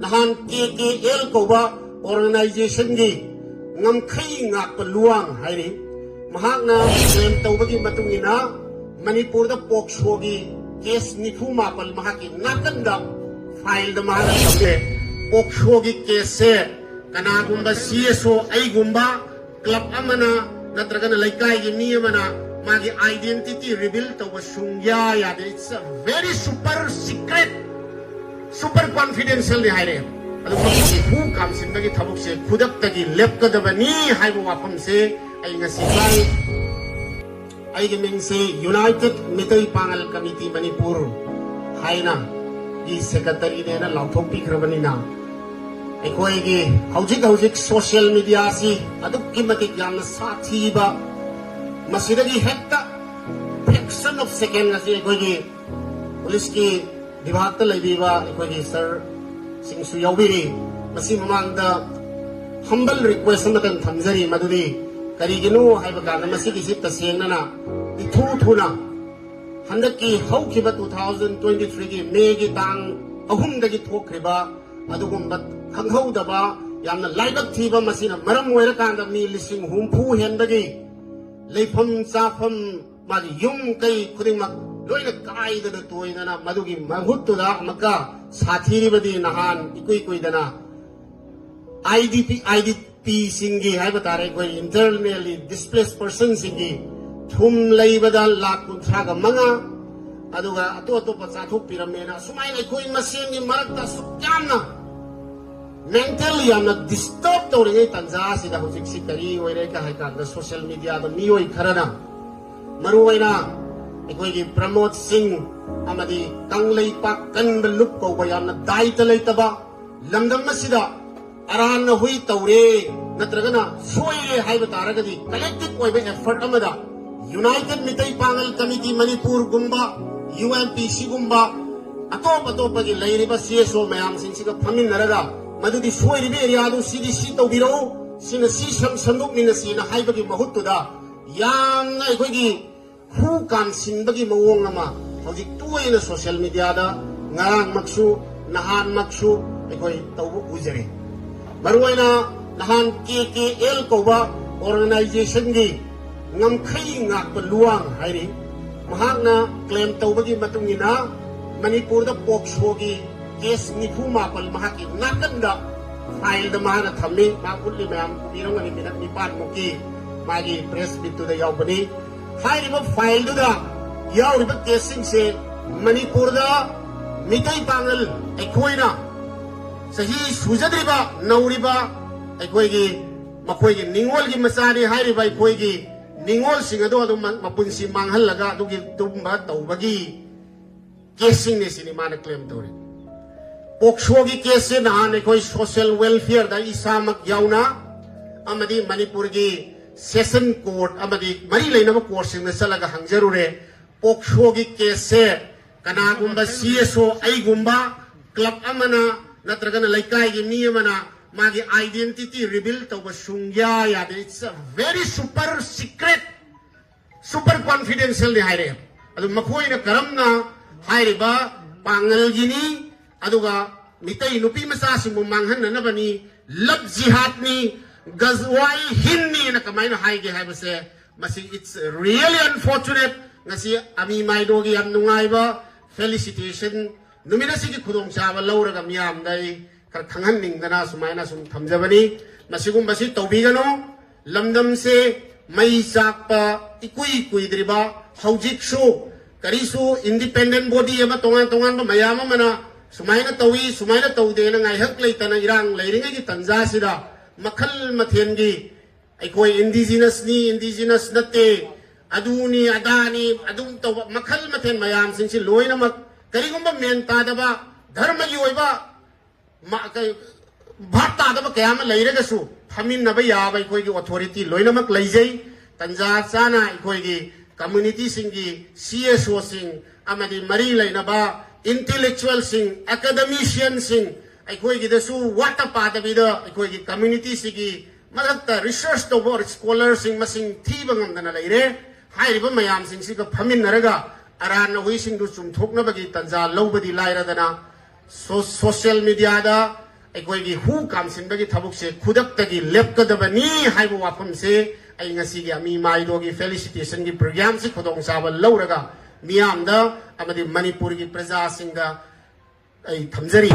nahan KKL koba organization gi ngamkhai ngak paluang hairi mahakna claim tawbagi matungina Manipur da pokso gi case nifu mapal mahaki nakanda file da mahana tamle pokso gi case kana gumba CSO ai gumba club amana natragana laikai gi mi amana magi identity reveal tawba sungya ya it's a very super secret super confidential ni haire adu magi hu kam sindagi thabuk se khudak tagi lep ka dabani haibu wafam se ai ngasi kai ai geming se United Mitai Pangal Committee Manipur haina gi secretary ne na lauthok pi khrabani na ekoi gi hojik social media si adu kimati yam sathi ba masidagi hekta fraction of second na si ekoi gi police ki dibhag ta laibi ba ekoi gi sir singsu yawbiri masi mamang da humble request matan thamjari maduri kariginu haiba kana masi ki sip ta sengna na ithu thuna handaki haukiba 2023 gi May gi tang ahum dagi thokriba adugumba khanghaudaba yamna laibak thiba masina maram oira kanda mi lising humpu hendagi leifam chafam magi yum kai khudingmak loina kaidana toidana madugi mahuttuda amaka sathiribadi nahan ikui dana IDP singi haiba tare koi internally displaced person singi thum leibada lakh kunthaga manga aduga ato pachathuk piramena sumaina koi masengi marakta sukyamna mentally amna disturb tawringai tanja sida hojik sikari oire ka haika da social media da mioi kharana maruwaina ekoi gi Pramod Singh amadi tanglei pak kan lup ko bayamna daita leitaba lamdam masida aran hui tawre natragana soire haiba taragadi collective oibe effort amada United Mitai Pangal Committee Manipur gumba UMPC gumba atop gi lairiba CSO mayam singsiga phamin naraga madudi soiribe area du CDC tawbiro sina si samsanduk mina sina haibagi mahuttuda yamna ekoi gi hu kan sinbagi mawong ama hojik tuina social media da ngarang maksu nahan maksu ekoi tawbu ujare maruwaina nahan KKL koba organization gi ngamkhai ngak paluang hairi mahakna claim tawbagi matungina Manipur da pokso gi case nifu mapal mahaki nakanda file da mahana thammi makuli mayam birong ani minat nipan muki magi press bitu da yawbani hairiba file da yawriba casing se Manipur da Mitai Pangal ekoina sahi sujadriba nauriba ekoi gi makoi gi ningol gi masani hairiba ekoi gi ningol singado adu mapunsi manghal laga adu gi tumba tawbagi casing ne sini mana claim tawre pokso gi case nahan ekoi social welfare da isamak yauna amadi Manipur gi session court amadi mari leina court sing na salaga hangjarure pokso gi case kana gumba CSO ai gumba club amana natragana laikai gi mi amana magi identity reveal tawba sungya ya it's a very super secret super confidential ni haire adu makhoina karamna hairiba pangal gini aduga mitai nupi masa simu manghan na bani lab jihad ni gazwai hinni na kamaina haige haibase masi it's really unfortunate ngasi ami maidogi am nungaiba felicitation numina sigi khudong chawa lauraga miyam dai kar khangan ning dana sumaina sum thamjabani masigum basi tawbigano lamdam se mai sakpa ikui driba hojik shu karisu independent body ama tongan ba mayama mana sumaina tawi sumaina tawde na ngai hak leitana irang leiringa gi tanja sida makhal mathen gi aikoi indigenous natte aduni adani adum taw makhal mathen mayam singsi loina mak karigumba men ta daba dharma gi oiba ma kai bhatta daba kayama leiraga su thamin na ba ya ba aikoi gi authority loina mak leijai tanja chana aikoi gi community singi CSO sing amadi mari leina ba intellectual sing academician sing aikoi gi dasu wata pa da bida aikoi gi community sigi malakta research to bor scholar sing masing thiba ngam dana leire hairiba mayam sing siga phamin naraga aran hui sing du chum thokna bagi tanja lobadi laira dana social media अखोई हू कामसिनबगी थबुकसे खुदक्तगी लेपकदबनी हाइबो वाफम से अमी अमी माइदो की felicitation की programme से खुदोंग चाब लौरगा मियामदा अमदी मणिपुर की प्रजा सिंगा थमजरी।